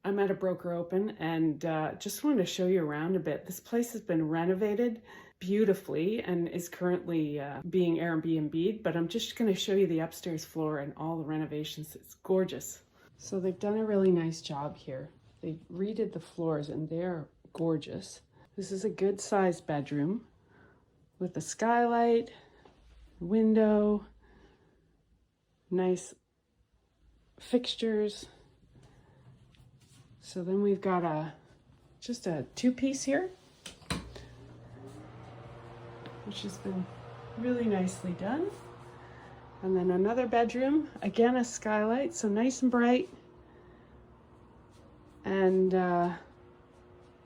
I'm at a broker open and just wanted to show you around a bit. This place has been renovated beautifully and is currently being Airbnb'd, but I'm just going to show you the upstairs floor and all the renovations. It's gorgeous. So they've done a really nice job here. They redid the floors and they're gorgeous. This is a good sized bedroom with a skylight, window, nice fixtures. So then we've got just a two-piece here, which has been really nicely done. And then another bedroom, again a skylight, so nice and bright. And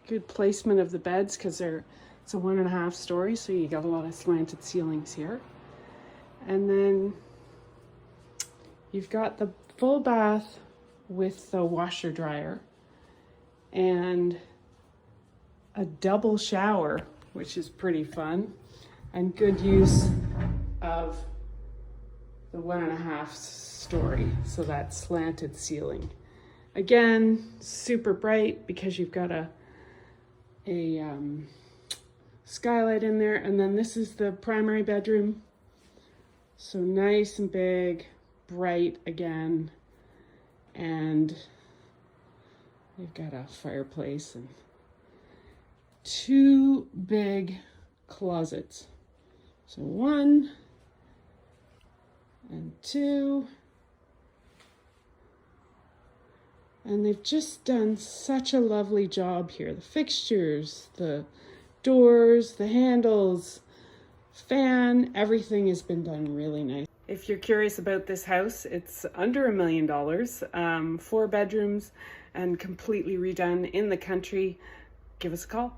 good placement of the beds because it's a 1.5 story, so you got a lot of slanted ceilings here. And then you've got the full bath with the washer dryer and a double shower, which is pretty fun, and good use of the 1.5 story, so that slanted ceiling. Again, super bright because you've got a skylight in there. And then this is the primary bedroom, so nice and big, bright again, and you've got a fireplace and 2 big closets. So 1 and 2. And they've just done such a lovely job here. The fixtures, the doors, the handles, fan, everything has been done really nice. If you're curious about this house, it's under $1 million, 4 bedrooms, and completely redone in the country. Give us a call.